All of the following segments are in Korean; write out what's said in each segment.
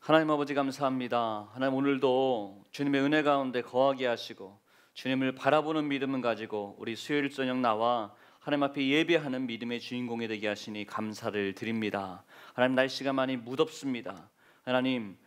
하나님 아버지 감사합니다. 하나님 오늘도 주님의 은혜 가운데 거하게 하시고 주님을 바라보는 믿음을 가지고 우리 수요일 저녁 나와 하나님 앞에 예배하는 믿음의 주인공이 되게 하시니 감사를 드립니다. 하나님 날씨가 많이 무덥습니다. 하나님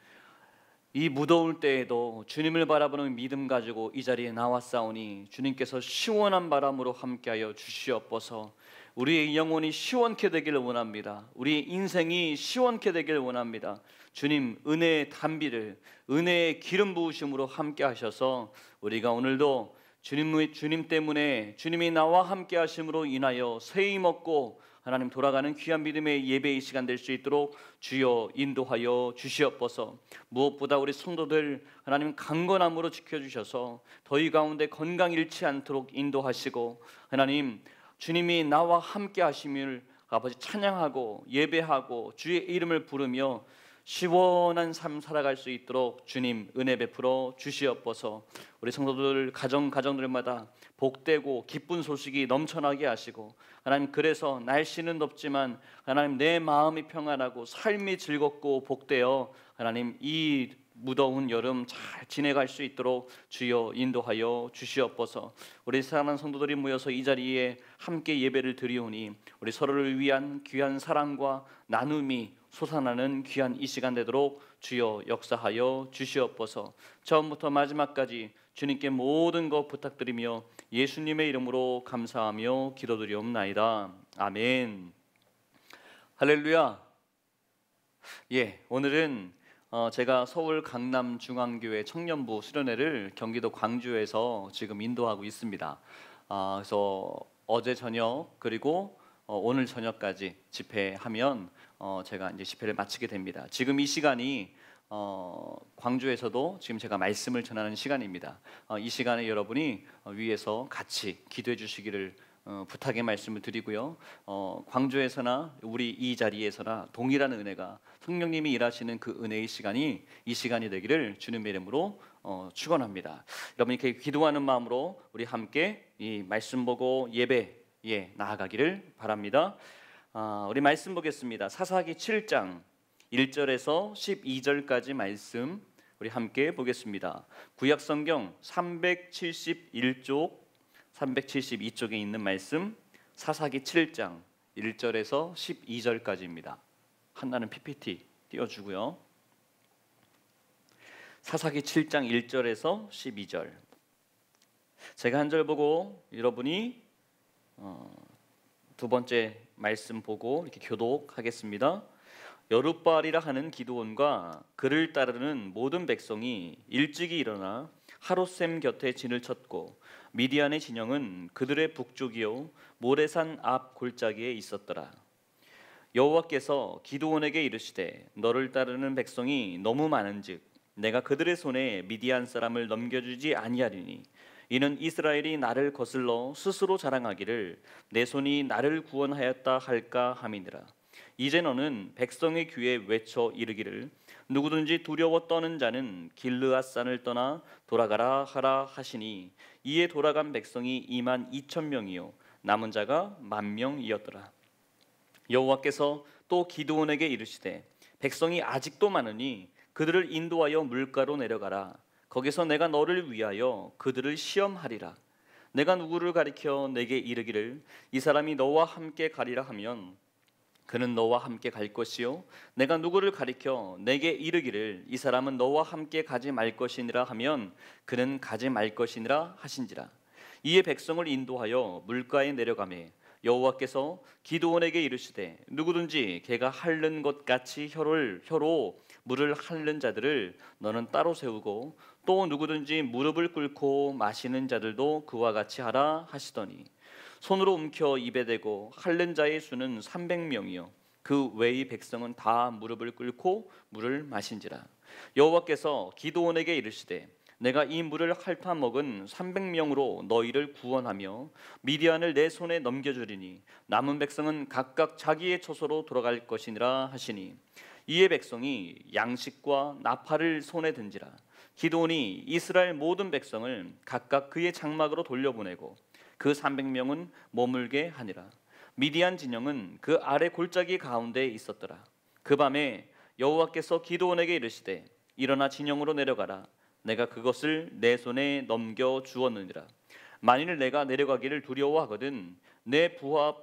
이 무더울 때에도 주님을 바라보는 믿음 가지고 이 자리에 나왔사오니 주님께서 시원한 바람으로 함께하여 주시옵소서. 우리의 영혼이 시원케 되기를 원합니다. 우리의 인생이 시원케 되기를 원합니다. 주님 은혜의 단비를 은혜의 기름 부으심으로 함께 하셔서 우리가 오늘도 주님 때문에 주님이 나와 함께 하심으로 인하여 새 힘 얻고 하나님 돌아가는 귀한 믿음의 예배의 시간 될 수 있도록 주여 인도하여 주시옵소서. 무엇보다 우리 성도들 하나님 강건함으로 지켜주셔서 더위 가운데 건강 잃지 않도록 인도하시고 하나님 주님이 나와 함께 하심을 아버지 찬양하고 예배하고 주의 이름을 부르며 시원한 삶 살아갈 수 있도록 주님 은혜 베풀어 주시옵소서. 우리 성도들 가정들마다 복되고 기쁜 소식이 넘쳐나게 하시고 하나님 그래서 날씨는 덥지만 하나님 내 마음이 평안하고 삶이 즐겁고 복되어 하나님 이 무더운 여름 잘 지내갈 수 있도록 주여 인도하여 주시옵소서. 우리 사랑하는 성도들이 모여서 이 자리에 함께 예배를 드리오니 우리 서로를 위한 귀한 사랑과 나눔이 솟아나는 귀한 이 시간 되도록 주여 역사하여 주시옵소서. 처음부터 마지막까지 주님께 모든 것 부탁드리며 예수님의 이름으로 감사하며 기도드리옵나이다. 아멘. 할렐루야. 오늘은 제가 서울 강남중앙교회 청년부 수련회를 경기도 광주에서 지금 인도하고 있습니다. 그래서 어제 저녁 그리고 오늘 저녁까지 집회하면 제가 이제 집회를 마치게 됩니다. 지금 이 시간이 광주에서도 지금 제가 말씀을 전하는 시간입니다. 이 시간에 여러분이 위에서 같이 기도해 주시기를 부탁의 말씀을 드리고요. 광주에서나 우리 이 자리에서나 동일한 은혜가 성령님이 일하시는 그 은혜의 시간이 이 시간이 되기를 주님의 이름으로 축원합니다. 여러분 이렇게 기도하는 마음으로 우리 함께 이 말씀 보고 예배에 나아가기를 바랍니다. 우리 말씀 보겠습니다. 사사기 7장 1절에서 12절까지 말씀 우리 함께 보겠습니다. 구약성경 371쪽 372쪽에 있는 말씀 사사기 7장 1절에서 12절까지입니다. 한나는 PPT 띄워주고요. 사사기 7장 1절에서 12절 제가 한 절 보고 여러분이 두 번째 말씀 보고 이렇게 교독하겠습니다. 여룻바알이라 하는 기드온과 그를 따르는 모든 백성이 일찍이 일어나 하롯셈 곁에 진을 쳤고 미디안의 진영은 그들의 북쪽이요 모레산 앞 골짜기에 있었더라. 여호와께서 기드온에게 이르시되 너를 따르는 백성이 너무 많은즉 내가 그들의 손에 미디안 사람을 넘겨주지 아니하리니 이는 이스라엘이 나를 거슬러 스스로 자랑하기를 내 손이 나를 구원하였다 할까 함이니라. 이제 너는 백성의 귀에 외쳐 이르기를 누구든지 두려워 떠는 자는 길르앗산을 떠나 돌아가라 하라 하시니 이에 돌아간 백성이 22,000명이요 남은 자가 10,000명이었더라. 여호와께서 또 기드온에게 이르시되 백성이 아직도 많으니 그들을 인도하여 물가로 내려가라. 거기서 내가 너를 위하여 그들을 시험하리라. 내가 누구를 가리켜 내게 이르기를 이 사람이 너와 함께 가리라 하면 그는 너와 함께 갈 것이요 내가 누구를 가리켜 내게 이르기를 이 사람은 너와 함께 가지 말 것이니라 하면 그는 가지 말 것이니라 하신지라. 이에 백성을 인도하여 물가에 내려가매 여호와께서 기드온에게 이르시되 누구든지 개가 핥는 것 같이 혀로 물을 핥는 자들을 너는 따로 세우고 또 누구든지 무릎을 꿇고 마시는 자들도 그와 같이 하라 하시더니 손으로 움켜 입에 대고 핥는 자의 수는 300명이요 그 외의 백성은 다 무릎을 꿇고 물을 마신지라. 여호와께서 기드온에게 이르시되 내가 이 물을 핥아 먹은 300명으로 너희를 구원하며 미디안을 내 손에 넘겨주리니 남은 백성은 각각 자기의 처소로 돌아갈 것이니라 하시니 이에 백성이 양식과 나팔을 손에 든지라. 기드온이 이스라엘 모든 백성을 각각 그의 장막으로 돌려보내고 그 300명은 머물게 하니라. 미디안 진영은 그 아래 골짜기 가운데에 있었더라. 그 밤에 여호와께서 기드온에게 이르시되 일어나 진영으로 내려가라. 내가 그것을 내 손에 넘겨 주었느니라. 만일 내가 내려가기를 두려워하거든 내 부하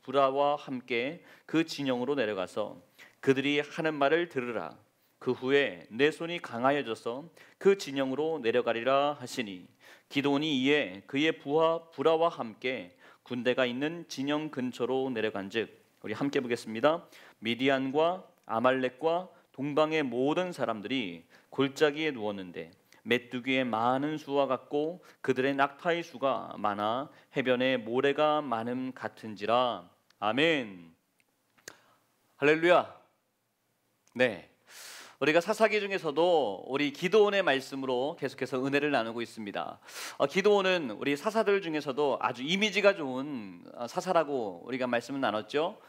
부라와 함께 그 진영으로 내려가서 그들이 하는 말을 들으라. 그 후에 내 손이 강하여져서 그 진영으로 내려가리라 하시니 기드온이 이에 그의 부하 부라와 함께 군대가 있는 진영 근처로 내려간즉 우리 함께 보겠습니다. 미디안과 아말렉과 동방의 모든 사람들이 골짜기에 누웠는데 메뚜기의 많은 수와 같고 그들의 낙타의 수가 많아 해변에 모래가 많음 같은지라. 아멘. 할렐루야. 네, 우리가 사사기 중에서도 우리 기드온의 말씀으로 계속해서 은혜를 나누고 있습니다. 기드온은 우리 사사들 중에서도 아주 이미지가 좋은 사사라고 우리가 말씀을 나눴죠.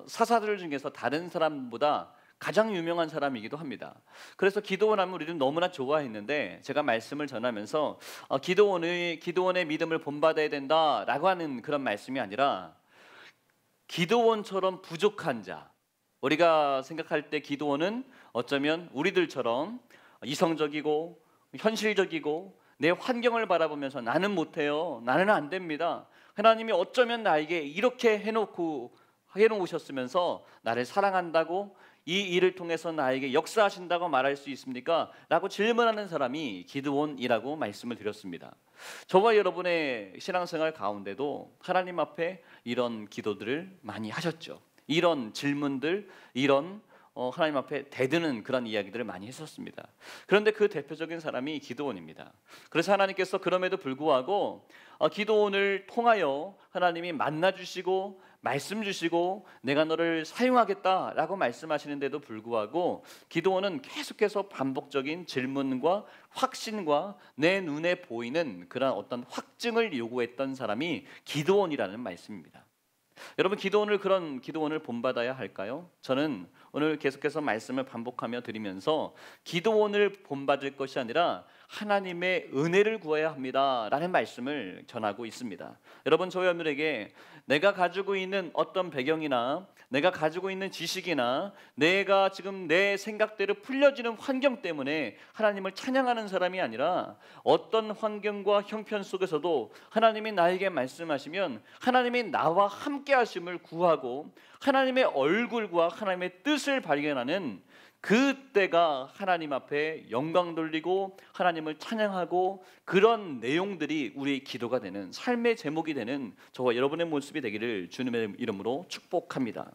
사사들 중에서 다른 사람보다 가장 유명한 사람이기도 합니다. 그래서 기드온 하면 우리는 너무나 좋아했는데 제가 말씀을 전하면서 기드온의 믿음을 본받아야 된다라고 하는 그런 말씀이 아니라 기드온처럼 부족한 자, 우리가 생각할 때 기드온은 어쩌면 우리들처럼 이성적이고 현실적이고 내 환경을 바라보면서 나는 못해요, 나는 안 됩니다, 하나님이 어쩌면 나에게 이렇게 해놓으셨으면서 나를 사랑한다고 이 일을 통해서 나에게 역사하신다고 말할 수 있습니까? 라고 질문하는 사람이 기드온이라고 말씀을 드렸습니다. 저와 여러분의 신앙생활 가운데도 하나님 앞에 이런 기도들을 많이 하셨죠. 이런 질문들, 이런 하나님 앞에 대드는 그런 이야기들을 많이 했었습니다. 그런데 그 대표적인 사람이 기드온입니다. 그래서 하나님께서 그럼에도 불구하고 기드온을 통하여 하나님이 만나주시고 말씀 주시고 내가 너를 사용하겠다라고 말씀하시는데도 불구하고 기드온은 계속해서 반복적인 질문과 확신과 내 눈에 보이는 그런 어떤 확증을 요구했던 사람이 기드온이라는 말씀입니다. 여러분, 그런 기드온을 본받아야 할까요? 저는 오늘 계속해서 말씀을 반복하며 드리면서 기드온을 본받을 것이 아니라 하나님의 은혜를 구해야 합니다라는 말씀을 전하고 있습니다. 여러분, 저희 여러분에게 내가 가지고 있는 어떤 배경이나 내가 가지고 있는 지식이나 내가 지금 내 생각대로 풀려지는 환경 때문에 하나님을 찬양하는 사람이 아니라 어떤 환경과 형편 속에서도 하나님이 나에게 말씀하시면 하나님이 나와 함께 하심을 구하고 하나님의 얼굴과 하나님의 뜻을 발견하는 그때가 하나님 앞에 영광 돌리고 하나님을 찬양하고 그런 내용들이 우리의 기도가 되는 삶의 제목이 되는 저와 여러분의 모습이 되기를 주님의 이름으로 축복합니다.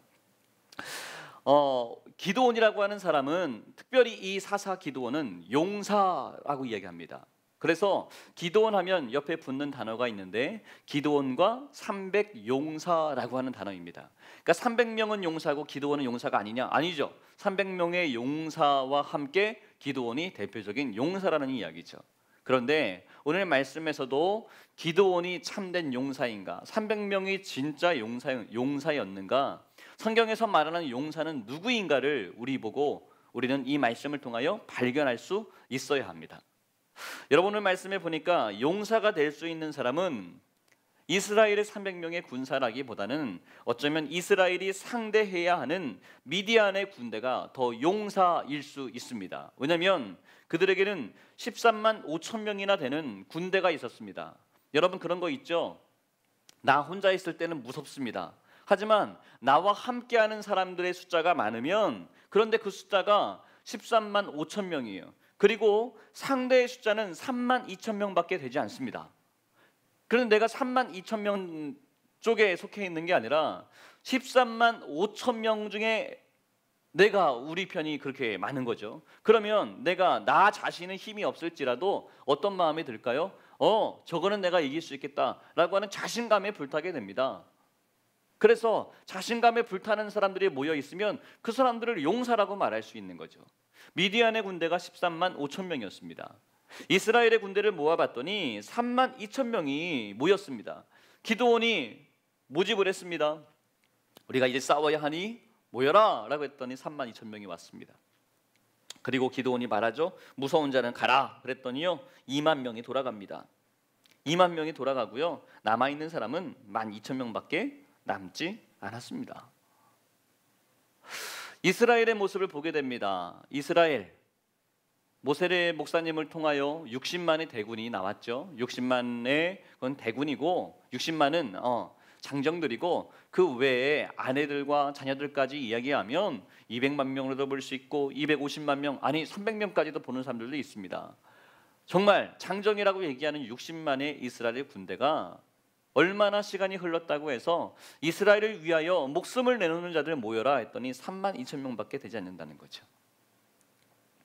기드온이라고 하는 사람은 특별히 이 사사 기드온은 용사라고 이야기합니다. 그래서 기드온 하면 옆에 붙는 단어가 있는데 기드온과 300용사라고 하는 단어입니다. 그러니까 300명은 용사고 기드온은 용사가 아니냐? 아니죠. 300명의 용사와 함께 기드온이 대표적인 용사라는 이야기죠. 그런데 오늘 말씀에서도 기드온이 참된 용사인가? 300명이 진짜 용사였는가? 성경에서 말하는 용사는 누구인가를 우리는 이 말씀을 통하여 발견할 수 있어야 합니다. 여러분, 오늘 말씀에 보니까 용사가 될 수 있는 사람은 이스라엘의 300명의 군사라기보다는 어쩌면 이스라엘이 상대해야 하는 미디안의 군대가 더 용사일 수 있습니다. 왜냐하면 그들에게는 13만 5천 명이나 되는 군대가 있었습니다. 여러분, 그런 거 있죠? 나 혼자 있을 때는 무섭습니다. 하지만 나와 함께하는 사람들의 숫자가 많으면, 그런데 그 숫자가 13만 5천 명이에요. 그리고 상대의 숫자는 3만 2천 명밖에 되지 않습니다. 그런데 내가 3만 2천 명 쪽에 속해 있는 게 아니라 13만 5천 명 중에 우리 편이 그렇게 많은 거죠. 그러면 나 자신은 힘이 없을지라도 어떤 마음이 들까요? 저거는 내가 이길 수 있겠다라고 하는 자신감에 불타게 됩니다. 그래서 자신감에 불타는 사람들이 모여 있으면 그 사람들을 용사라고 말할 수 있는 거죠. 미디안의 군대가 13만 5천 명이었습니다. 이스라엘의 군대를 모아봤더니 3만 2천 명이 모였습니다. 기드온이 모집을 했습니다. 우리가 이제 싸워야 하니 모여라 라고 했더니 3만 2천 명이 왔습니다. 그리고 기드온이 말하죠. 무서운 자는 가라 그랬더니요 2만 명이 돌아갑니다. 2만 명이 돌아가고요 남아있는 사람은 1만 2천 명밖에 남지 않았습니다. 이스라엘의 모습을 보게 됩니다. 이스라엘 모세레 목사님을 통하여 60만의 대군이 나왔죠. 60만의 그건 대군이고 60만은 장정들이고 그 외에 아내들과 자녀들까지 이야기하면 200만 명으로도 볼 수 있고 250만 명, 아니 300명까지도 보는 사람들도 있습니다. 정말 장정이라고 얘기하는 60만의 이스라엘 군대가 얼마나 시간이 흘렀다고 해서 이스라엘을 위하여 목숨을 내놓는 자들 모여라 했더니 3만 2천 명밖에 되지 않는다는 거죠.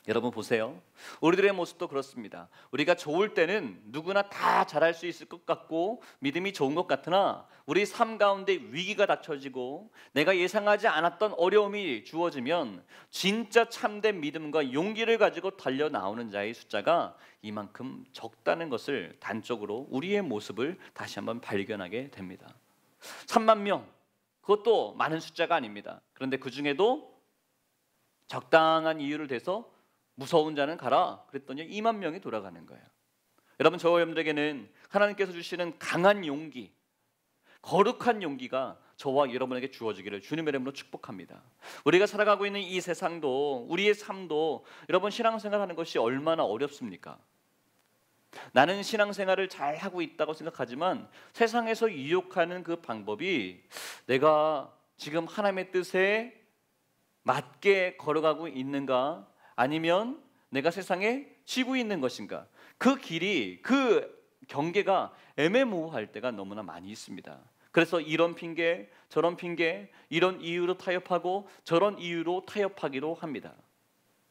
여러분 보세요. 우리들의 모습도 그렇습니다. 우리가 좋을 때는 누구나 다 잘할 수 있을 것 같고 믿음이 좋은 것 같으나 우리 삶 가운데 위기가 닥쳐지고 내가 예상하지 않았던 어려움이 주어지면 진짜 참된 믿음과 용기를 가지고 달려 나오는 자의 숫자가 이만큼 적다는 것을 단적으로 우리의 모습을 다시 한번 발견하게 됩니다. 3만 명, 그것도 많은 숫자가 아닙니다. 그런데 그 중에도 적당한 이유를 대서 무서운 자는 가라 그랬더니 2만 명이 돌아가는 거예요. 여러분, 저와 여러분들에게는 하나님께서 주시는 강한 용기, 거룩한 용기가 저와 여러분에게 주어지기를 주님의 이름으로 축복합니다. 우리가 살아가고 있는 이 세상도 우리의 삶도 여러분 신앙생활하는 것이 얼마나 어렵습니까? 나는 신앙생활을 잘 하고 있다고 생각하지만 세상에서 유혹하는 그 방법이 내가 지금 하나님의 뜻에 맞게 걸어가고 있는가, 아니면 내가 세상에 쥐고 있는 것인가, 그 길이, 그 경계가 애매모호할 때가 너무나 많이 있습니다. 그래서 이런 핑계 저런 핑계, 이런 이유로 타협하고 저런 이유로 타협하기로 합니다.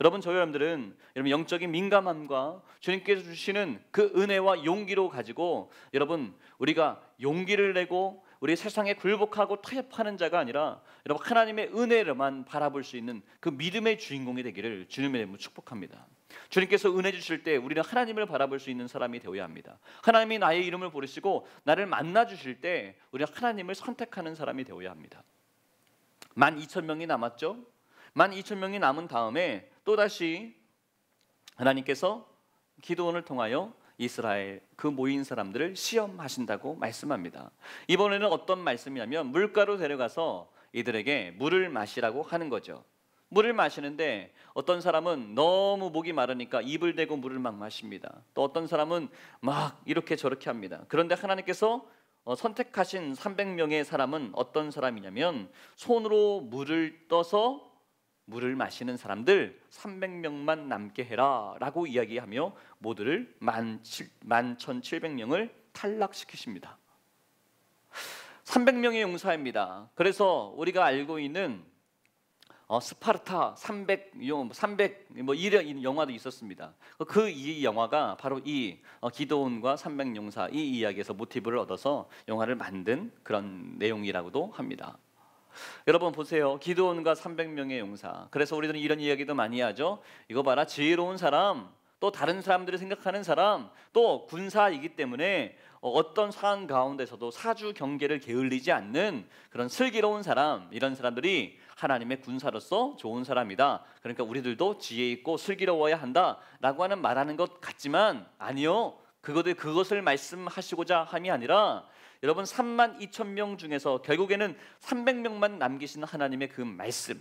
여러분, 저희 여러분들은 여러분 영적인 민감함과 주님께서 주시는 그 은혜와 용기로 가지고 여러분 우리가 용기를 내고 우리 세상에 굴복하고 타협하는 자가 아니라 여러분 하나님의 은혜로만 바라볼 수 있는 그 믿음의 주인공이 되기를 주님의 이름으로 축복합니다. 주님께서 은혜 주실 때 우리는 하나님을 바라볼 수 있는 사람이 되어야 합니다. 하나님이 나의 이름을 부르시고 나를 만나 주실 때 우리는 하나님을 선택하는 사람이 되어야 합니다. 12,000명이 남았죠. 12,000명이 남은 다음에 또다시 하나님께서 기드온을 통하여 이스라엘 그 모인 사람들을 시험하신다고 말씀합니다. 이번에는 어떤 말씀이냐면 물가로 데려가서 이들에게 물을 마시라고 하는 거죠. 물을 마시는데 어떤 사람은 너무 목이 마르니까 입을 대고 물을 막 마십니다. 또 어떤 사람은 막 이렇게 저렇게 합니다. 그런데 하나님께서 선택하신 300명의 사람은 어떤 사람이냐면 손으로 물을 떠서 물을 마시는 사람들 300명만 남게 해라 라고 이야기하며 모두를 11,700명을 탈락시키십니다. 300명의 용사입니다. 그래서 우리가 알고 있는 스파르타 300 이런 영화도 있었습니다. 그 이 영화가 바로 이 기드온과 300용사 이 이야기에서 모티브를 얻어서 영화를 만든 그런 내용이라고도 합니다. 여러분 보세요. 기드온과 300명의 용사. 그래서 우리들은 이런 이야기도 많이 하죠. 이거 봐라, 지혜로운 사람, 또 다른 사람들을 생각하는 사람, 또 군사이기 때문에 어떤 상황 가운데서도 사주 경계를 게을리지 않는 그런 슬기로운 사람, 이런 사람들이 하나님의 군사로서 좋은 사람이다. 그러니까 우리들도 지혜 있고 슬기로워야 한다라고 하는 말하는 것 같지만 아니요. 그것을 말씀하시고자 함이 아니라 여러분 32,000명 중에서 결국에는 300명만 남기신 하나님의 그 말씀,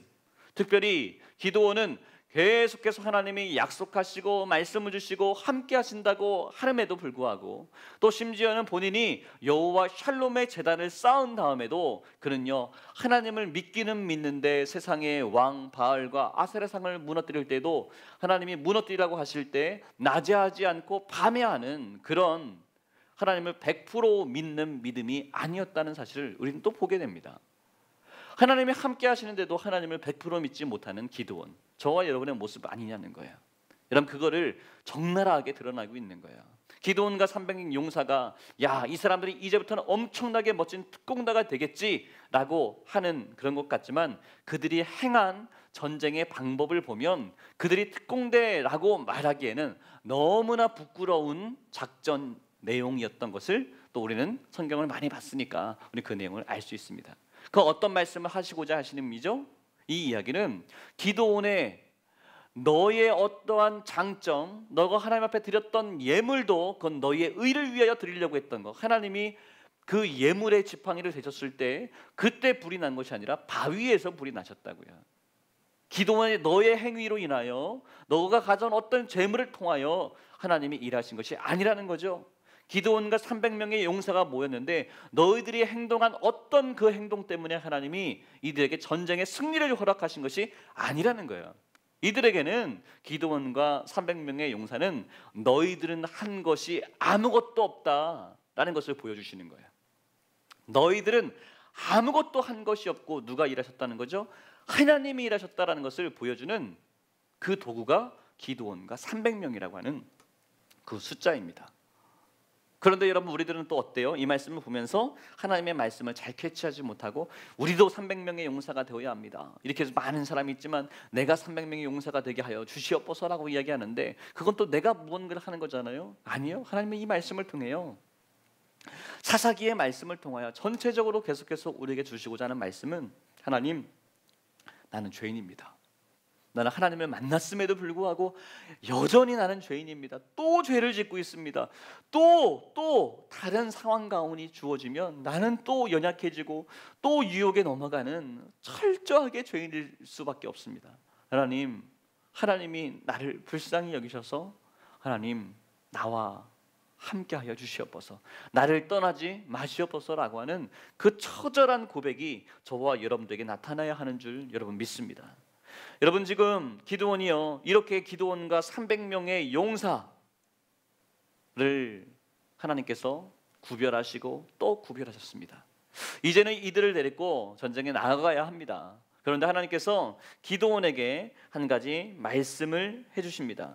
특별히 기드온은 계속해서 하나님이 약속하시고 말씀을 주시고 함께 하신다고 하름에도 불구하고 또 심지어는 본인이 여호와 샬롬의 제단을 쌓은 다음에도 그는요 하나님을 믿기는 믿는데 세상의 왕 바알과 아세라상을 무너뜨릴 때도 하나님이 무너뜨리라고 하실 때 낮에 하지 않고 밤에 하는 그런 하나님을 100% 믿는 믿음이 아니었다는 사실을 우리는 또 보게 됩니다. 하나님이 함께 하시는데도 하나님을 100% 믿지 못하는 기드온, 저와 여러분의 모습 아니냐는 거예요. 여러분 그거를 적나라하게 드러나고 있는 거예요. 기드온과 300명 용사가 야, 이 사람들이 이제부터는 엄청나게 멋진 특공대가 되겠지라고 하는 그런 것 같지만 그들이 행한 전쟁의 방법을 보면 그들이 특공대라고 말하기에는 너무나 부끄러운 작전 내용이었던 것을 또 우리는 성경을 많이 봤으니까 우리 그 내용을 알 수 있습니다. 그 어떤 말씀을 하시고자 하시는 의미죠? 이 이야기는 기드온의 너의 어떠한 장점, 너가 하나님 앞에 드렸던 예물도 그건 너의 의를 위하여 드리려고 했던 거, 하나님이 그 예물의 지팡이를 되셨을 때 그때 불이 난 것이 아니라 바위에서 불이 나셨다고요. 기도원의 너의 행위로 인하여 너가 가져온 어떤 재물을 통하여 하나님이 일하신 것이 아니라는 거죠. 기드온과 300명의 용사가 모였는데 너희들이 행동한 어떤 그 행동 때문에 하나님이 이들에게 전쟁의 승리를 허락하신 것이 아니라는 거예요. 이들에게는 기드온과 300명의 용사는 너희들은 한 것이 아무것도 없다라는 것을 보여주시는 거예요. 너희들은 아무것도 한 것이 없고 누가 일하셨다는 거죠? 하나님이 일하셨다라는 것을 보여주는 그 도구가 기드온과 300명이라고 하는 그 숫자입니다. 그런데 여러분, 우리들은 또 어때요? 이 말씀을 보면서 하나님의 말씀을 잘 캐치하지 못하고 우리도 300명의 용사가 되어야 합니다. 이렇게 해서 많은 사람이 있지만 내가 300명의 용사가 되게 하여 주시옵소서라고 이야기하는데 그건 또 내가 무언가를 하는 거잖아요. 아니요, 하나님의 이 말씀을 통해요, 사사기의 말씀을 통하여 전체적으로 계속해서 우리에게 주시고자 하는 말씀은, 하나님, 나는 죄인입니다. 나는 하나님을 만났음에도 불구하고 여전히 나는 죄인입니다. 또 죄를 짓고 있습니다. 또 다른 상황 가운이 주어지면 나는 또 연약해지고 또 유혹에 넘어가는 철저하게 죄인일 수밖에 없습니다. 하나님이 나를 불쌍히 여기셔서 하나님, 나와 함께하여 주시옵소서, 나를 떠나지 마시옵소서라고 하는 그 처절한 고백이 저와 여러분들에게 나타나야 하는 줄 여러분 믿습니다. 여러분, 지금 기드온이요, 이렇게 기드온과 300명의 용사를 하나님께서 구별하시고 또 구별하셨습니다. 이제는 이들을 데리고 전쟁에 나아가야 합니다. 그런데 하나님께서 기드온에게 한 가지 말씀을 해주십니다.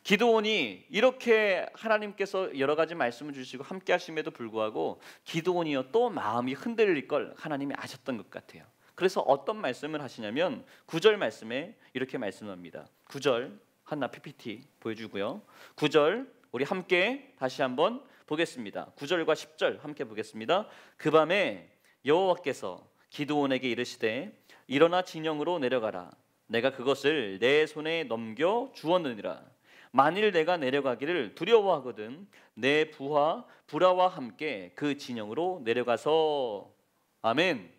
기드온이 이렇게 하나님께서 여러 가지 말씀을 주시고 함께 하심에도 불구하고 기드온이요, 또 마음이 흔들릴 걸 하나님이 아셨던 것 같아요. 그래서 어떤 말씀을 하시냐면 9절 말씀에 이렇게 말씀합니다. 9절 하나 PPT 보여주고요. 9절 우리 함께 다시 한번 보겠습니다. 9절과 10절 함께 보겠습니다. 그 밤에 여호와께서 기드온에게 이르시되 일어나 진영으로 내려가라. 내가 그것을 내 손에 넘겨 주었느니라. 만일 내가 내려가기를 두려워하거든 내 부하 부라와 함께 그 진영으로 내려가서. 아멘.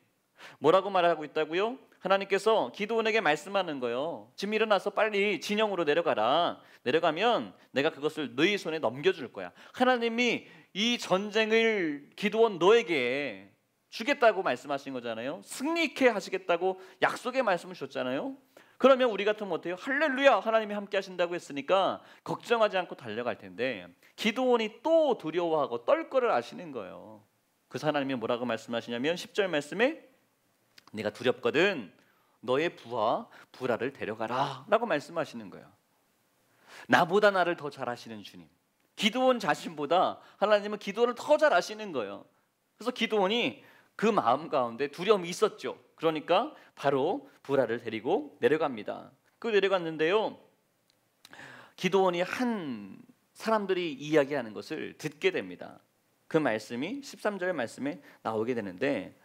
뭐라고 말하고 있다고요? 하나님께서 기드온에게 말씀하는 거예요. 지금 일어나서 빨리 진영으로 내려가라. 내려가면 내가 그것을 너희 손에 넘겨줄 거야. 하나님이 이 전쟁을 기드온 너에게 주겠다고 말씀하신 거잖아요. 승리 있게 하시겠다고 약속의 말씀을 줬잖아요. 그러면 우리 같으면 어때요? 할렐루야, 하나님이 함께 하신다고 했으니까 걱정하지 않고 달려갈 텐데 기드온이 또 두려워하고 떨 거를 아시는 거예요. 그래서 하나님이 뭐라고 말씀하시냐면 10절 말씀에 내가 두렵거든 너의 부하 부라를 데려가라 라고 말씀하시는 거예요. 나보다 나를 더 잘 아시는 주님, 기드온 자신보다 하나님은 기드온을 더 잘 아시는 거예요. 그래서 기드온이 그 마음 가운데 두려움이 있었죠. 그러니까 바로 부라를 데리고 내려갑니다. 그 내려갔는데요, 기드온이 한 사람들이 이야기하는 것을 듣게 됩니다. 그 말씀이 13절 말씀에 나오게 되는데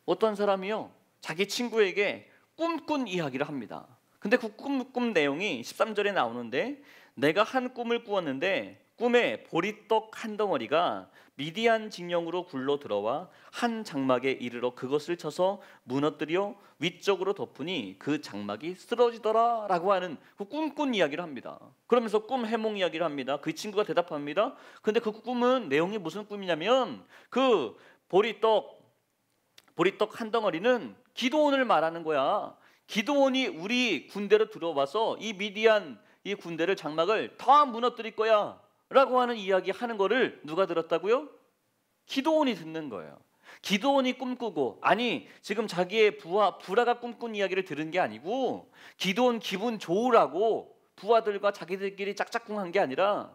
어떤 사람이요, 자기 친구에게 꿈꾼 이야기를 합니다. 근데 그 꿈 내용이 13절에 나오는데 내가 한 꿈을 꾸었는데 꿈에 보리떡 한 덩어리가 미디안 진영으로 굴러 들어와 한 장막에 이르러 그것을 쳐서 무너뜨려 위쪽으로 덮으니 그 장막이 쓰러지더라 라고 하는 그 꿈꾼 이야기를 합니다. 그러면서 꿈 해몽 이야기를 합니다. 그 친구가 대답합니다. 근데 그 꿈은 내용이 무슨 꿈이냐면 그 보리떡 한 덩어리는 기드온을 말하는 거야. 기드온이 우리 군대로 들어와서 이 미디안 이 군대를 장막을 다 무너뜨릴 거야 라고 하는 이야기 하는 거를 누가 들었다고요? 기드온이 듣는 거예요. 기드온이 꿈꾸고, 아니 지금 자기의 부라가 꿈꾼 이야기를 들은 게 아니고 기드온 기분 좋으라고 부하들과 자기들끼리 짝짝꿍한 게 아니라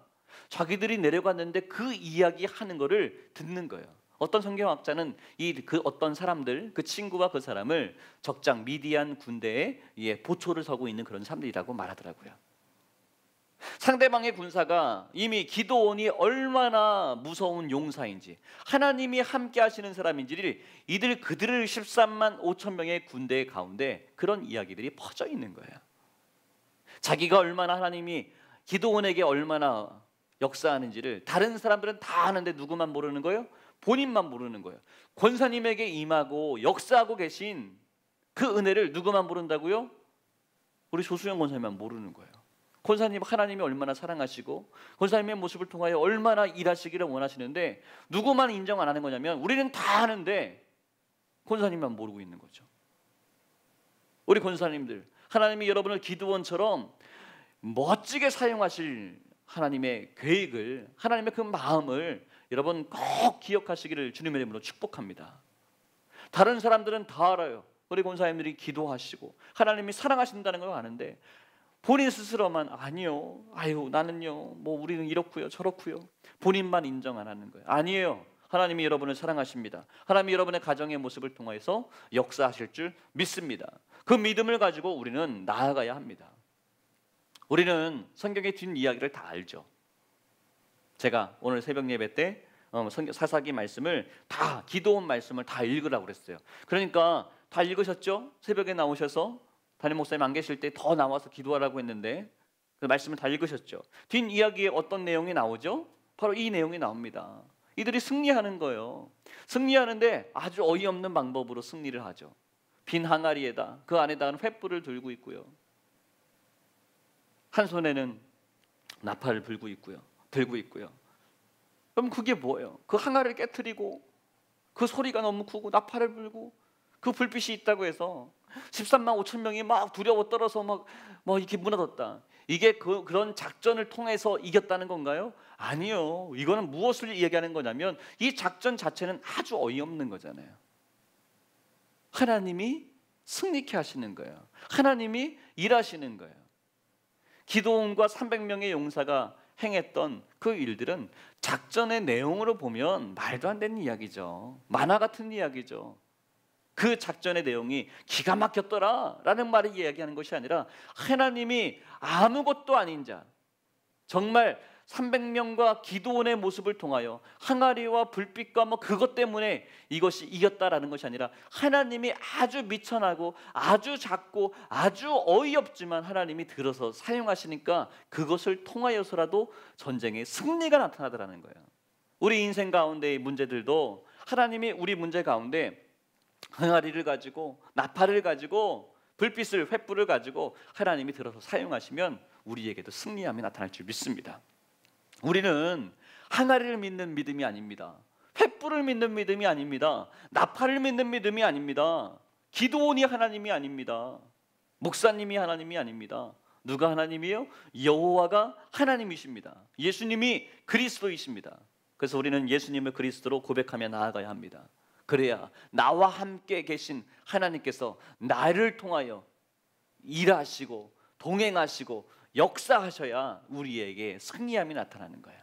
자기들이 내려갔는데 그 이야기 하는 거를 듣는 거예요. 어떤 성경학자는 그 어떤 사람들, 그 친구와 그 사람을 적장 미디안 군대에 보초를 서고 있는 그런 사람들이라고 말하더라고요. 상대방의 군사가 이미 기드온이 얼마나 무서운 용사인지, 하나님이 함께 하시는 사람인지를 그들을 13만 5천 명의 군대 가운데 그런 이야기들이 퍼져 있는 거예요. 자기가 얼마나 하나님이 기드온에게 얼마나 역사하는지를 다른 사람들은 다 아는데 누구만 모르는 거예요? 본인만 모르는 거예요. 권사님에게 임하고 역사하고 계신 그 은혜를 누구만 모른다고요? 우리 조수영 권사님만 모르는 거예요. 권사님 하나님이 얼마나 사랑하시고 권사님의 모습을 통하여 얼마나 일하시기를 원하시는데 누구만 인정 안 하는 거냐면 우리는 다 아는데 권사님만 모르고 있는 거죠. 우리 권사님들, 하나님이 여러분을 기드온처럼 멋지게 사용하실 하나님의 계획을, 하나님의 그 마음을 여러분 꼭 기억하시기를 주님의 이름으로 축복합니다. 다른 사람들은 다 알아요. 우리 권사님들이 기도하시고 하나님이 사랑하신다는 걸 아는데 본인 스스로만 아니요, 아유 나는요, 뭐 우리는 이렇고요 저렇고요, 본인만 인정 안 하는 거예요. 아니에요. 하나님이 여러분을 사랑하십니다. 하나님이 여러분의 가정의 모습을 통해서 역사하실 줄 믿습니다. 그 믿음을 가지고 우리는 나아가야 합니다. 우리는 성경의 뒷이야기를 다 알죠. 제가 오늘 새벽 예배 때 사사기 말씀을 다, 기도원 말씀을 다 읽으라고 그랬어요. 그러니까 다 읽으셨죠? 새벽에 나오셔서 담임 목사님 안 계실 때 더 나와서 기도하라고 했는데 그 말씀을 다 읽으셨죠? 뒷이야기에 어떤 내용이 나오죠? 바로 이 내용이 나옵니다. 이들이 승리하는 거예요. 승리하는데 아주 어이없는 방법으로 승리를 하죠. 빈 항아리에다, 그 안에다가는 횃불을 들고 있고요, 한 손에는 나팔을 들고 있고요. 그럼 그게 뭐예요? 그 항아리를 깨트리고 그 소리가 너무 크고 나팔을 불고 그 불빛이 있다고 해서 13만 5천 명이 막 두려워 떨어서 막 이렇게 무너졌다. 이게 그런 작전을 통해서 이겼다는 건가요? 아니요. 이거는 무엇을 얘기하는 거냐면 이 작전 자체는 아주 어이없는 거잖아요. 하나님이 승리케 하시는 거예요. 하나님이 일하시는 거예요. 기드온과 300명의 용사가 행했던 그 일들은 작전의 내용으로 보면 말도 안 되는 이야기죠. 만화 같은 이야기죠. 그 작전의 내용이 기가 막혔더라 라는 말을 이야기하는 것이 아니라 하나님이 아무것도 아닌 자, 정말 300명과 기드온의 모습을 통하여 항아리와 불빛과 그것 때문에 이것이 이겼다라는 것이 아니라 하나님이 아주 미천하고 아주 작고 아주 어이없지만 하나님이 들어서 사용하시니까 그것을 통하여서라도 전쟁의 승리가 나타나더라는 거예요. 우리 인생 가운데의 문제들도 하나님이 우리 문제 가운데 항아리를 가지고 나팔을 가지고 불빛을, 횃불을 가지고 하나님이 들어서 사용하시면 우리에게도 승리함이 나타날 줄 믿습니다. 우리는 항아리를 믿는 믿음이 아닙니다. 횃불을 믿는 믿음이 아닙니다. 나팔을 믿는 믿음이 아닙니다. 기드온이 하나님이 아닙니다. 목사님이 하나님이 아닙니다. 누가 하나님이에요? 여호와가 하나님이십니다. 예수님이 그리스도이십니다. 그래서 우리는 예수님을 그리스도로 고백하며 나아가야 합니다. 그래야 나와 함께 계신 하나님께서 나를 통하여 일하시고 동행하시고 역사하셔야 우리에게 승리함이 나타나는 거예요.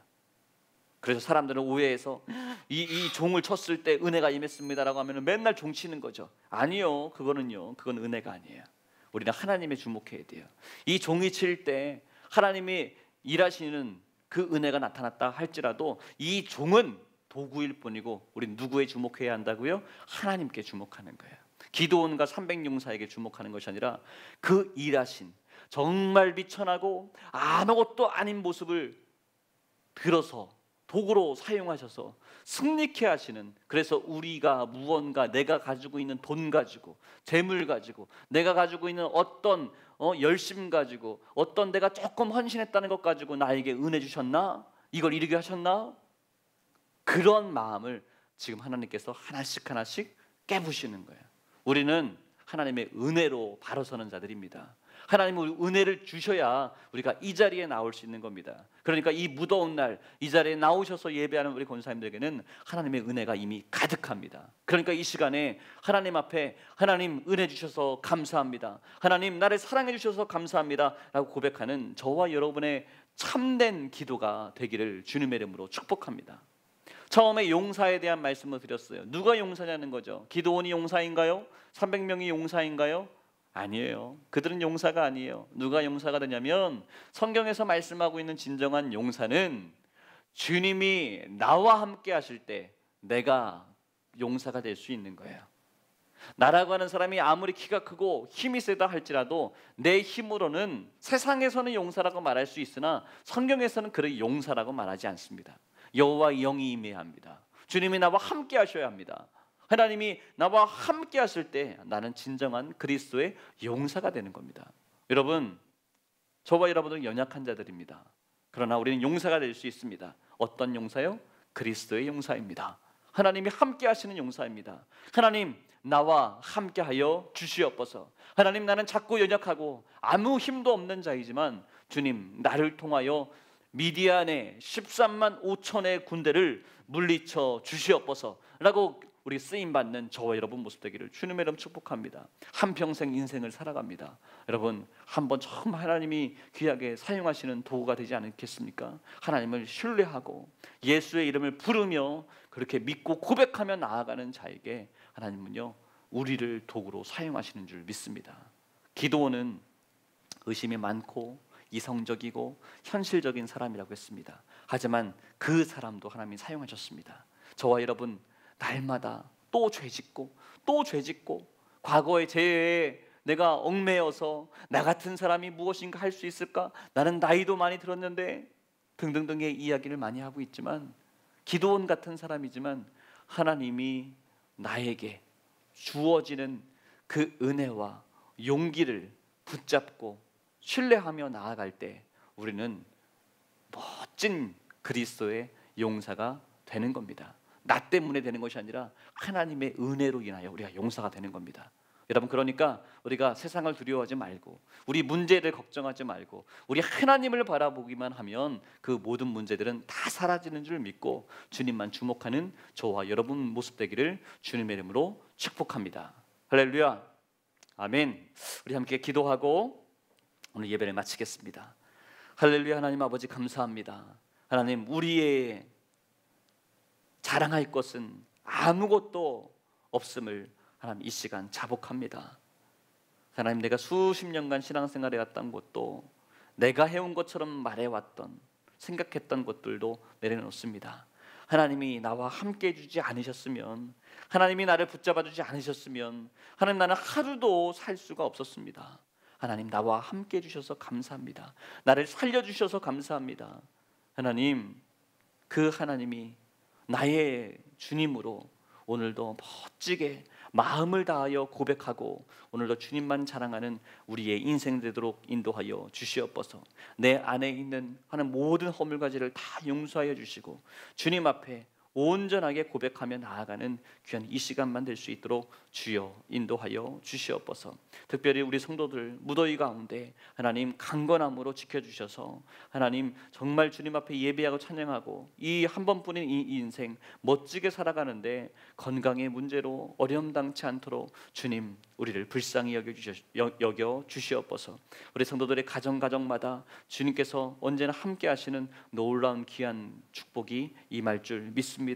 그래서 사람들은 오해해서 이 종을 쳤을 때 은혜가 임했습니다라고 하면 맨날 종 치는 거죠. 아니요, 그건 은혜가 아니에요. 우리는 하나님에 주목해야 돼요. 이 종이 칠 때 하나님이 일하시는 그 은혜가 나타났다 할지라도 이 종은 도구일 뿐이고 우리는 누구에 주목해야 한다고요? 하나님께 주목하는 거예요. 기드온과 300용사에게 주목하는 것이 아니라 그 일하신 정말 미천하고 아무것도 아닌 모습을 들어서 도구로 사용하셔서 승리케 하시는, 그래서 우리가 무언가 내가 가지고 있는 돈 가지고 재물 가지고 내가 가지고 있는 어떤 열심 가지고 어떤 내가 조금 헌신했다는 것 가지고 나에게 은혜 주셨나? 이걸 이루게 하셨나? 그런 마음을 지금 하나님께서 하나씩 깨부시는 거예요. 우리는 하나님의 은혜로 바로 서는 자들입니다. 하나님은 은혜를 주셔야 우리가 이 자리에 나올 수 있는 겁니다. 그러니까 이 무더운 날 이 자리에 나오셔서 예배하는 우리 권사님들에게는 하나님의 은혜가 이미 가득합니다. 그러니까 이 시간에 하나님 앞에 하나님 은혜 주셔서 감사합니다, 하나님 나를 사랑해 주셔서 감사합니다 라고 고백하는 저와 여러분의 참된 기도가 되기를 주님의 이름으로 축복합니다. 처음에 용사에 대한 말씀을 드렸어요. 누가 용사냐는 거죠. 기드온이 용사인가요? 300명이 용사인가요? 아니에요. 그들은 용사가 아니에요. 누가 용사가 되냐면 성경에서 말씀하고 있는 진정한 용사는 주님이 나와 함께 하실 때 내가 용사가 될 수 있는 거예요. 나라고 하는 사람이 아무리 키가 크고 힘이 세다 할지라도 내 힘으로는 세상에서는 용사라고 말할 수 있으나 성경에서는 그를 용사라고 말하지 않습니다. 여호와의 영이 임해야 합니다. 주님이 나와 함께 하셔야 합니다. 하나님이 나와 함께 하실 때 나는 진정한 그리스도의 용사가 되는 겁니다. 여러분, 저와 여러분은 연약한 자들입니다. 그러나 우리는 용사가 될 수 있습니다. 어떤 용사요? 그리스도의 용사입니다. 하나님이 함께 하시는 용사입니다. 하나님, 나와 함께하여 주시옵소서. 하나님, 나는 작고 연약하고 아무 힘도 없는 자이지만 주님, 나를 통하여 미디안의 13만 5천의 군대를 물리쳐 주시옵소서 라고 우리 쓰임받는 저와 여러분 모습 되기를 주님의 이름 축복합니다. 한평생 인생을 살아갑니다. 여러분, 한번 처음 하나님이 귀하게 사용하시는 도구가 되지 않겠습니까? 하나님을 신뢰하고 예수의 이름을 부르며 그렇게 믿고 고백하며 나아가는 자에게 하나님은요, 우리를 도구로 사용하시는 줄 믿습니다. 기도원은 의심이 많고 이성적이고 현실적인 사람이라고 했습니다. 하지만 그 사람도 하나님이 사용하셨습니다. 저와 여러분, 날마다 또 죄짓고 또 죄짓고 과거의 죄에 내가 얽매여서 나 같은 사람이 무엇인가 할 수 있을까? 나는 나이도 많이 들었는데 등등등의 이야기를 많이 하고 있지만, 기도원 같은 사람이지만 하나님이 나에게 주어지는 그 은혜와 용기를 붙잡고 신뢰하며 나아갈 때 우리는 멋진 그리스도의 용사가 되는 겁니다. 나 때문에 되는 것이 아니라 하나님의 은혜로 인하여 우리가 용사가 되는 겁니다. 여러분, 그러니까 우리가 세상을 두려워하지 말고 우리 문제를 걱정하지 말고 우리 하나님을 바라보기만 하면 그 모든 문제들은 다 사라지는 줄 믿고 주님만 주목하는 저와 여러분 모습 되기를 주님의 이름으로 축복합니다. 할렐루야, 아멘. 우리 함께 기도하고 오늘 예배를 마치겠습니다. 할렐루야. 하나님 아버지, 감사합니다. 하나님, 우리의 자랑할 것은 아무것도 없음을 하나님 이 시간 자복합니다. 하나님, 내가 수십 년간 신앙생활해 왔던 것도, 내가 해온 것처럼 말해왔던 생각했던 것들도 내려놓습니다. 하나님이 나와 함께 해주지 않으셨으면, 하나님이 나를 붙잡아 주지 않으셨으면 하나님, 나는 하루도 살 수가 없었습니다. 하나님, 나와 함께 해주셔서 감사합니다. 나를 살려주셔서 감사합니다. 하나님, 그 하나님이 나의 주님으로 오늘도 멋지게 마음을 다하여 고백하고 오늘도 주님만 자랑하는 우리의 인생 되도록 인도하여 주시옵소서. 내 안에 있는 하는 모든 허물가지를 다 용서하여 주시고 주님 앞에 온전하게 고백하며 나아가는 귀한 이 시간만 될 수 있도록 주여 인도하여 주시옵소서. 특별히 우리 성도들 무더위 가운데 하나님 강건함으로 지켜주셔서 하나님 정말 주님 앞에 예배하고 찬양하고 이 한 번뿐인 이 인생 멋지게 살아가는데 건강의 문제로 어려움당치 않도록 주님 우리를 불쌍히 여겨 주시옵소서. 우리 성도들의 가정마다 주님께서 언제나 함께 하시는 놀라운 귀한 축복이 임할 줄 믿습니다.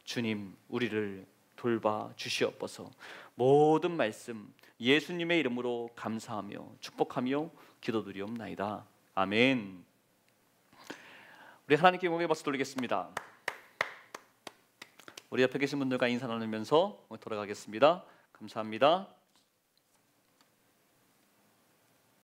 주님, 우리를 돌봐 주시옵소서. 모든 말씀 예수님의 이름으로 감사하며 축복하며 기도드리옵나이다. 아멘. 우리 하나님께 몸에 박수 돌리겠습니다. 우리 옆에 계신 분들과 인사 나누면서 돌아가겠습니다. 감사합니다.